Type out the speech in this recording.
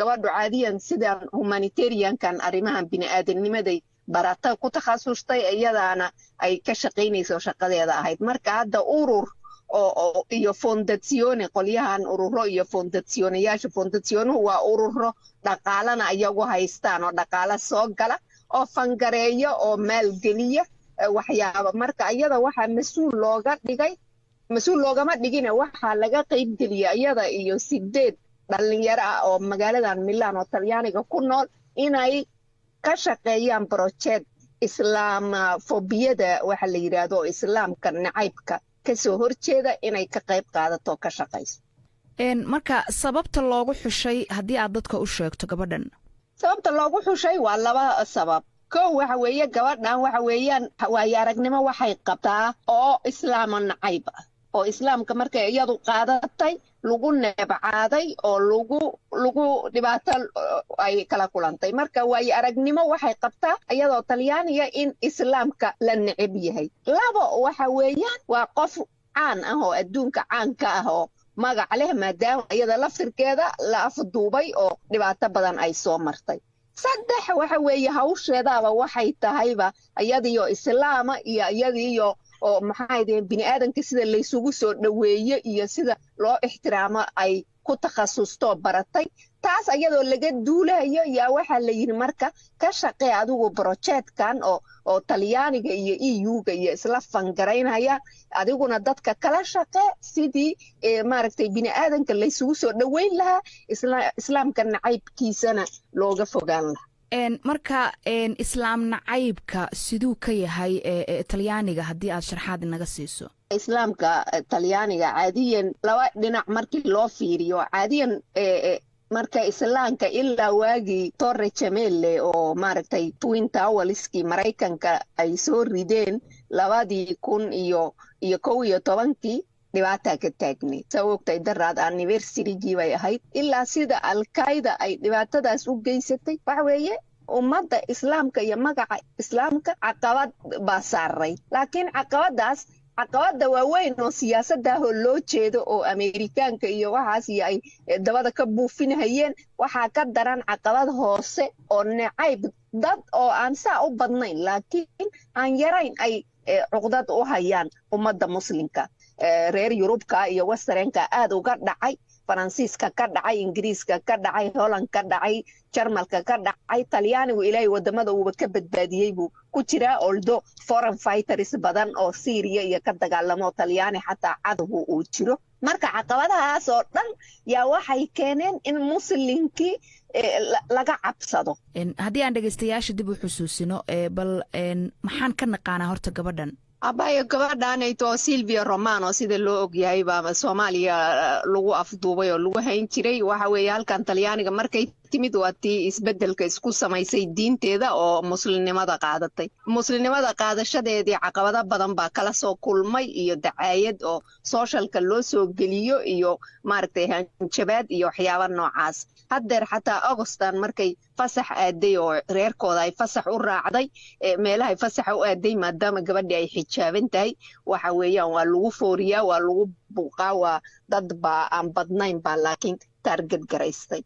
gabadhu caadiyan sidaan humanitariankan arrimahan bini'aadamnimaday barata ku takhasustay iyadaana ay ka shaqaynayso shaqadeeda ahayd marka hadda urur oo iyo fondazione qolyahan ururo iyo fondazionayaasha fondazionuhu waa ururo dhaqaalana ayagu haystaan oo dhaqaala soo gala oo fangareeya oo maalgeliya waxyaaba marka iyada waxaa mas-uul loogama dhigina waxaa laga qaybgeliya iyada iyo 8 dhalinyaro ah oo magaaladan Milan oo Talyaaniga ku nool inay ka shaqeeyaan project islaamofobiyada waxa la yiraahdo islaamka nacaybka kasoo horjeeda inay ka qayb qaadato ka shaqeyso marka sababta loogu xushay haddii aad dadka u sheegto gabadhan sababta loogu xushay waa laba sabab kow waxa weeye gabadhan waxa weeyaan waayo aragnimo waxay qabtaa oo islaam nacayb ah oo islaamka markay iyadu qaadatay lagu neebcaaday oo lagu dhibaato ay kala kulantay marka waayo aragnimo waxay qabtaa iyadoo Talyaaniga in islaamka la neceb yahay labo waxa weeyaan waa qof caan ah oo adduunka caanka ah oo magac leh maadaama iyada laftirkeeda la afduubay oo dhibaato badan ay soo martay saddex waxa weeye hawsheedaba waxay tahayba iyadiyo islaama iyo iyadiyo oo maxay deen bini'aadanka sida la isugu soo dhaweeyo iyo sida loo ixtiraamo ay ku takhasusto baratay taas ayadoo laga duulayo yaa waxa la yiri marka ka shaqee adigu projectkan oo Talyaaniga iyo EU-ga iyo isla fangareynaya adiguna dadka kala shaqee sidii maaragtay bini'aadanka la isugu soo dhaweyn lahaa islaamka nacaybkiisana looga fogaan lahaa marka islaam nacaybka siduu ka yahay Talyaaniga haddii aad sharaxaad inaga siiso islaamka Talyaaniga caadiyan laba dhinac markii loo fiiriyo caadiyan marka islaamka ilaa waagii Torre Gemelle oo maaragtay Twin Towerski Mareykanka ay soo rideen 2011 dhibaato ka taagnay sababtay daraad anniversary bay ahayd ilaa sida Al-Qaeda ay dhibaatadaas u geysatay waxa weeye ummadda islaamka iyo magaca islaamka caqabad baa saaray laakiin caqabada waaweyn oo siyaasadda loo jeedo oo Ameerikaanka iyo waxaas ay dabada ka buufinayeen waxaa ka daran caqabad hoose oo nacayb dad oo aan saa u badnayn laakiin aan yarayn ay cuqdad u hayaan ummadda muslimka reer Yurubka iyo Westernka aad uga dhacay Faransiiska ka dhacay Ingiriiska ka dhacay Holland ka dhacay Jarmalka ka dhacay Talyaanigu ilaahay wadamada uu ka badbaadiyay buu ku jira oldo foreign fighters badan oo Syria iyo ka dagaalamo Talyaani xataa cadhu uu jiro marka caqabadahaas oo dhan yaa waxay keeneen in muslimkii laga cabsado haddii aan dhageystayaasha dib u xusuusino bal maxaan ka naqaanaa horta gabadhan abayo gabadhanayto Silvia Romano sida loo ogyahay baa Soomaaliya lagu afduubay oo lagu hayn jiray waxa weeye halkan Talyaaniga markay timid waati isbedelka isku samaysay diinteeda oo muslimnimada qaadatay muslimnimada qaadashadeedii caqabado badan baa kala soo kulmay iyo dacaayad oo socialka loo soo geliyo iyo maaragtay hanjabaad iyo waxyaabo noocaas haddeer xataa Augustan markay fasax aaday oo reerkooda ay fasax u raacday meelaha fasax u aaday maadaama gabadhii ay xijaaban tahay waxa weeyaan waa lagu fooriyaa waa lagu buuqaa waa dad baa aan badnayn baa laakiin target garaystay